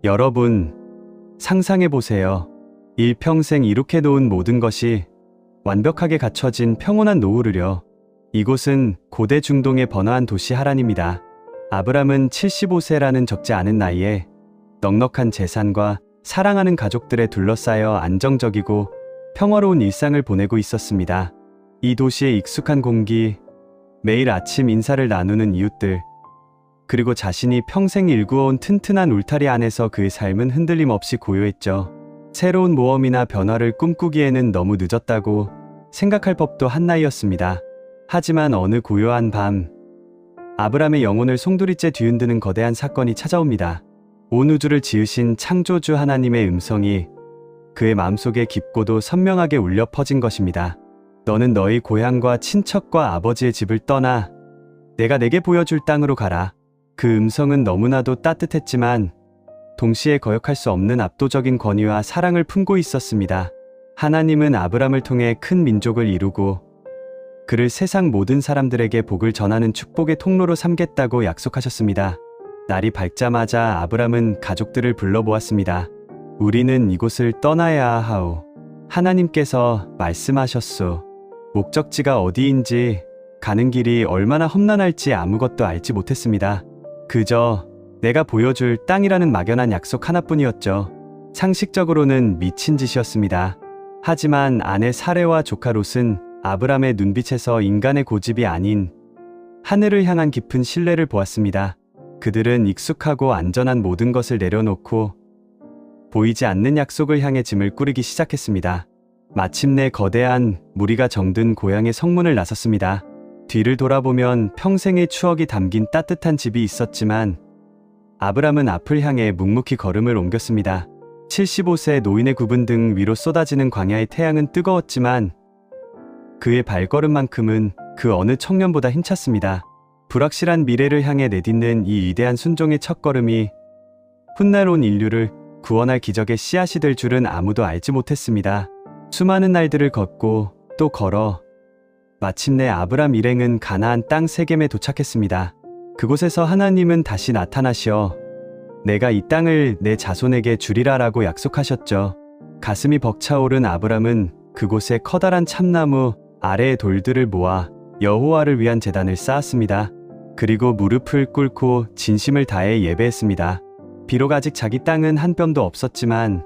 여러분, 상상해보세요. 일평생 이룩해 놓은 모든 것이 완벽하게 갖춰진 평온한 노후를요. 이곳은 고대 중동의 번화한 도시 하란입니다. 아브람은 75세라는 적지 않은 나이에 넉넉한 재산과 사랑하는 가족들에 둘러싸여 안정적이고 평화로운 일상을 보내고 있었습니다. 이 도시의 익숙한 공기, 매일 아침 인사를 나누는 이웃들, 그리고 자신이 평생 일구어온 튼튼한 울타리 안에서 그의 삶은 흔들림 없이 고요했죠. 새로운 모험이나 변화를 꿈꾸기에는 너무 늦었다고 생각할 법도 한 나이였습니다. 하지만 어느 고요한 밤, 아브람의 영혼을 송두리째 뒤흔드는 거대한 사건이 찾아옵니다. 온 우주를 지으신 창조주 하나님의 음성이 그의 마음속에 깊고도 선명하게 울려 퍼진 것입니다. 너는 너희 고향과 친척과 아버지의 집을 떠나 내가 내게 보여줄 땅으로 가라. 그 음성은 너무나도 따뜻했지만 동시에 거역할 수 없는 압도적인 권위와 사랑을 품고 있었습니다. 하나님은 아브람을 통해 큰 민족을 이루고 그를 세상 모든 사람들에게 복을 전하는 축복의 통로로 삼겠다고 약속하셨습니다. 날이 밝자마자 아브람은 가족들을 불러보았습니다. 우리는 이곳을 떠나야 하오. 하나님께서 말씀하셨소. 목적지가 어디인지, 가는 길이 얼마나 험난할지 아무것도 알지 못했습니다. 그저 내가 보여줄 땅이라는 막연한 약속 하나뿐이었죠. 상식적으로는 미친 짓이었습니다. 하지만 아내 사레와 조카 롯은 아브람의 눈빛에서 인간의 고집이 아닌 하늘을 향한 깊은 신뢰를 보았습니다. 그들은 익숙하고 안전한 모든 것을 내려놓고 보이지 않는 약속을 향해 짐을 꾸리기 시작했습니다. 마침내 거대한 무리가 정든 고향의 성문을 나섰습니다. 뒤를 돌아보면 평생의 추억이 담긴 따뜻한 집이 있었지만 아브람은 앞을 향해 묵묵히 걸음을 옮겼습니다. 75세 노인의 구분 등 위로 쏟아지는 광야의 태양은 뜨거웠지만 그의 발걸음만큼은 그 어느 청년보다 힘찼습니다. 불확실한 미래를 향해 내딛는 이 위대한 순종의 첫걸음이 훗날 온 인류를 구원할 기적의 씨앗이 될 줄은 아무도 알지 못했습니다. 수많은 날들을 걷고 또 걸어 마침내 아브람 일행은 가나안 땅 세겜에 도착했습니다. 그곳에서 하나님은 다시 나타나셔 내가 이 땅을 내 자손에게 주리라라고 약속하셨죠. 가슴이 벅차오른 아브람은 그곳에 커다란 참나무 아래의 돌들을 모아 여호와를 위한 제단을 쌓았습니다. 그리고 무릎을 꿇고 진심을 다해 예배했습니다. 비록 아직 자기 땅은 한 뼘도 없었지만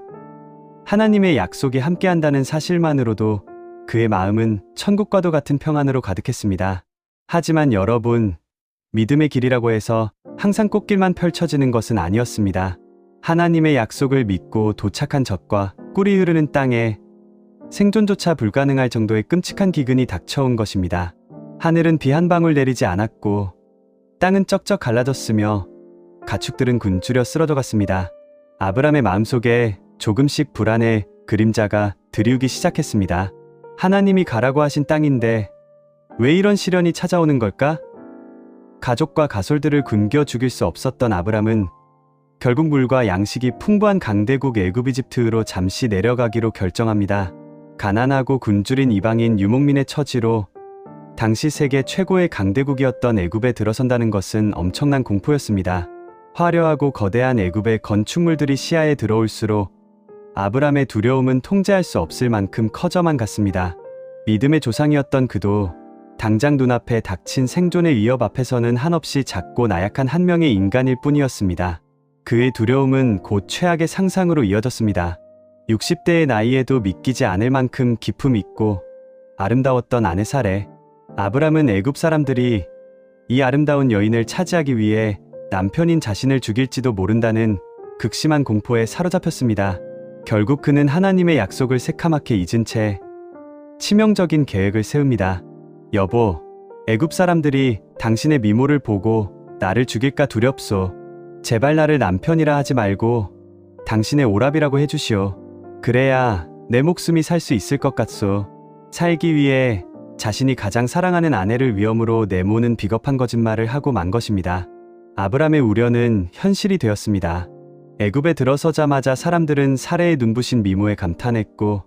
하나님의 약속이 함께한다는 사실만으로도 그의 마음은 천국과도 같은 평안으로 가득했습니다. 하지만 여러분, 믿음의 길이라고 해서 항상 꽃길만 펼쳐지는 것은 아니었습니다. 하나님의 약속을 믿고 도착한 적과 꿀이 흐르는 땅에 생존조차 불가능할 정도의 끔찍한 기근이 닥쳐온 것입니다. 하늘은 비 한 방울 내리지 않았고 땅은 쩍쩍 갈라졌으며 가축들은 굶주려 쓰러져 갔습니다. 아브람의 마음속에 조금씩 불안의 그림자가 드리우기 시작했습니다. 하나님이 가라고 하신 땅인데 왜 이런 시련이 찾아오는 걸까? 가족과 가솔들을 굶겨 죽일 수 없었던 아브람은 결국 물과 양식이 풍부한 강대국 애굽 이집트로 잠시 내려가기로 결정합니다. 가난하고 굶주린 이방인 유목민의 처지로 당시 세계 최고의 강대국이었던 애굽에 들어선다는 것은 엄청난 공포였습니다. 화려하고 거대한 애굽의 건축물들이 시야에 들어올수록 아브람의 두려움은 통제할 수 없을 만큼 커져만 갔습니다. 믿음의 조상이었던 그도 당장 눈앞에 닥친 생존의 위협 앞에서는 한없이 작고 나약한 한 명의 인간일 뿐이었습니다. 그의 두려움은 곧 최악의 상상으로 이어졌습니다. 60대의 나이에도 믿기지 않을 만큼 기품 있고 아름다웠던 아내 사레. 아브람은 애굽 사람들이 이 아름다운 여인을 차지하기 위해 남편인 자신을 죽일지도 모른다는 극심한 공포에 사로잡혔습니다. 결국 그는 하나님의 약속을 새카맣게 잊은 채 치명적인 계획을 세웁니다. 여보, 애굽 사람들이 당신의 미모를 보고 나를 죽일까 두렵소. 제발 나를 남편이라 하지 말고 당신의 오랍이라고 해주시오. 그래야 내 목숨이 살 수 있을 것 같소. 살기 위해 자신이 가장 사랑하는 아내를 위험으로 내모는 비겁한 거짓말을 하고 만 것입니다. 아브람의 우려는 현실이 되었습니다. 애굽에 들어서자마자 사람들은 사레의 눈부신 미모에 감탄했고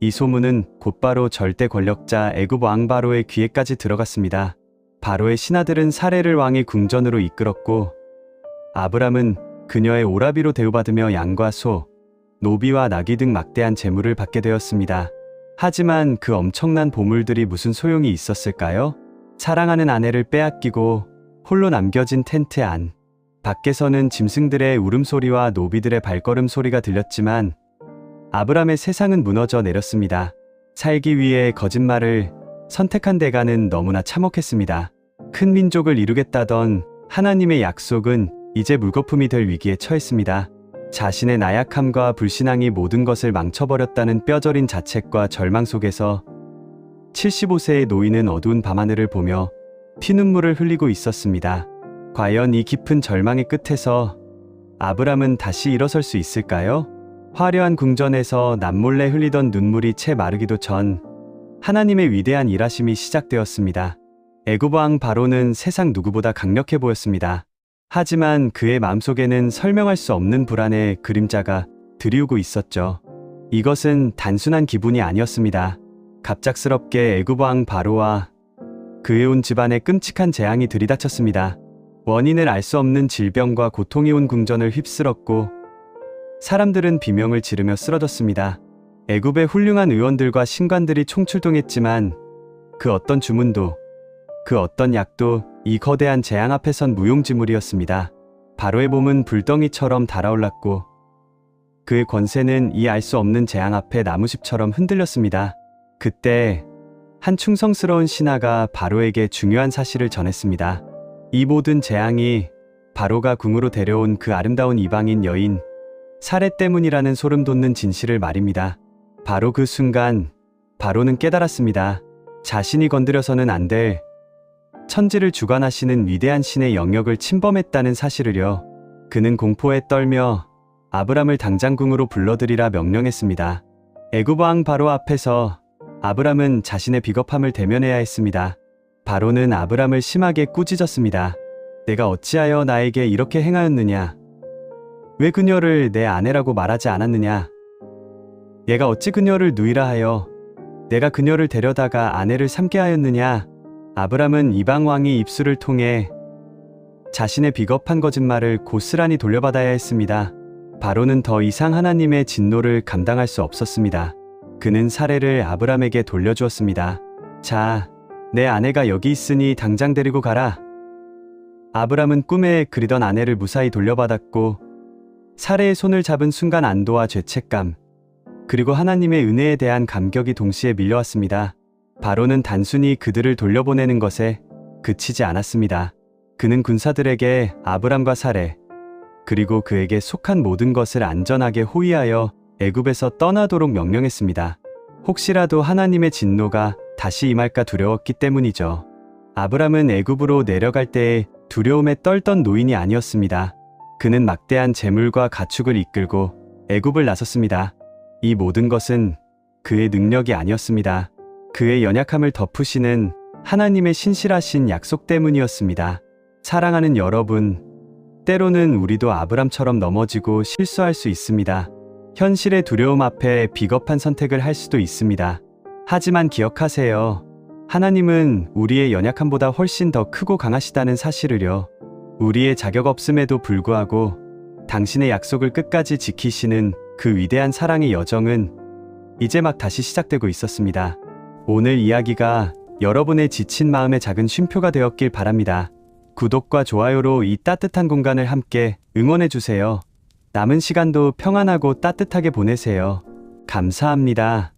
이 소문은 곧바로 절대 권력자 애굽 왕 바로의 귀에까지 들어갔습니다. 바로의 신하들은 사레를 왕의 궁전으로 이끌었고 아브람은 그녀의 오라비로 대우받으며 양과 소, 노비와 나귀 등 막대한 재물을 받게 되었습니다. 하지만 그 엄청난 보물들이 무슨 소용이 있었을까요? 사랑하는 아내를 빼앗기고 홀로 남겨진 텐트 안. 밖에서는 짐승들의 울음소리와 노비들의 발걸음 소리가 들렸지만 아브람의 세상은 무너져 내렸습니다. 살기 위해 거짓말을 선택한 대가는 너무나 참혹했습니다. 큰 민족을 이루겠다던 하나님의 약속은 이제 물거품이 될 위기에 처했습니다. 자신의 나약함과 불신앙이 모든 것을 망쳐버렸다는 뼈저린 자책과 절망 속에서 75세의 노인은 어두운 밤하늘을 보며 피눈물을 흘리고 있었습니다. 과연 이 깊은 절망의 끝에서 아브람은 다시 일어설 수 있을까요? 화려한 궁전에서 남몰래 흘리던 눈물이 채 마르기도 전 하나님의 위대한 일하심이 시작되었습니다. 애굽 왕 바로는 세상 누구보다 강력해 보였습니다. 하지만 그의 마음속에는 설명할 수 없는 불안의 그림자가 드리우고 있었죠. 이것은 단순한 기분이 아니었습니다. 갑작스럽게 애굽 왕 바로와 그의 온 집안에 끔찍한 재앙이 들이닥쳤습니다. 원인을 알 수 없는 질병과 고통이 온 궁전을 휩쓸었고 사람들은 비명을 지르며 쓰러졌습니다. 애굽의 훌륭한 의원들과 신관들이 총출동했지만 그 어떤 주문도 그 어떤 약도 이 거대한 재앙 앞에선 무용지물이었습니다. 바로의 몸은 불덩이처럼 달아올랐고 그의 권세는 이 알 수 없는 재앙 앞에 나무숲처럼 흔들렸습니다. 그때 한 충성스러운 신하가 바로에게 중요한 사실을 전했습니다. 이 모든 재앙이 바로가 궁으로 데려온 그 아름다운 이방인 여인 사례 때문이라는 소름 돋는 진실을 말입니다. 바로 그 순간 바로는 깨달았습니다. 자신이 건드려서는 안 될 천지를 주관하시는 위대한 신의 영역을 침범했다는 사실을요. 그는 공포에 떨며 아브람을 당장 궁으로 불러들이라 명령했습니다. 애굽 왕 바로 앞에서 아브람은 자신의 비겁함을 대면해야 했습니다. 바로는 아브람을 심하게 꾸짖었습니다. 내가 어찌하여 나에게 이렇게 행하였느냐? 왜 그녀를 내 아내라고 말하지 않았느냐? 얘가 어찌 그녀를 누이라 하여 내가 그녀를 데려다가 아내를 삼게 하였느냐? 아브람은 이방 왕이 입술을 통해 자신의 비겁한 거짓말을 고스란히 돌려받아야 했습니다. 바로는 더 이상 하나님의 진노를 감당할 수 없었습니다. 그는 사례를 아브람에게 돌려주었습니다. 자, 내 아내가 여기 있으니 당장 데리고 가라. 아브람은 꿈에 그리던 아내를 무사히 돌려받았고 사례의 손을 잡은 순간 안도와 죄책감 그리고 하나님의 은혜에 대한 감격이 동시에 밀려왔습니다. 바로는 단순히 그들을 돌려보내는 것에 그치지 않았습니다. 그는 군사들에게 아브람과 사례 그리고 그에게 속한 모든 것을 안전하게 호위하여 애굽에서 떠나도록 명령했습니다. 혹시라도 하나님의 진노가 다시 임할까 두려웠기 때문이죠. 아브람은 애굽으로 내려갈 때에 두려움에 떨던 노인이 아니었습니다. 그는 막대한 재물과 가축을 이끌고 애굽을 나섰습니다. 이 모든 것은 그의 능력이 아니었습니다. 그의 연약함을 덮으시는 하나님의 신실하신 약속 때문이었습니다. 사랑하는 여러분, 때로는 우리도 아브람처럼 넘어지고 실수할 수 있습니다. 현실의 두려움 앞에 비겁한 선택을 할 수도 있습니다. 하지만 기억하세요. 하나님은 우리의 연약함보다 훨씬 더 크고 강하시다는 사실을요. 우리의 자격 없음에도 불구하고 당신의 약속을 끝까지 지키시는 그 위대한 사랑의 여정은 이제 막 다시 시작되고 있었습니다. 오늘 이야기가 여러분의 지친 마음의 작은 쉼표가 되었길 바랍니다. 구독과 좋아요로 이 따뜻한 공간을 함께 응원해주세요. 남은 시간도 평안하고 따뜻하게 보내세요. 감사합니다.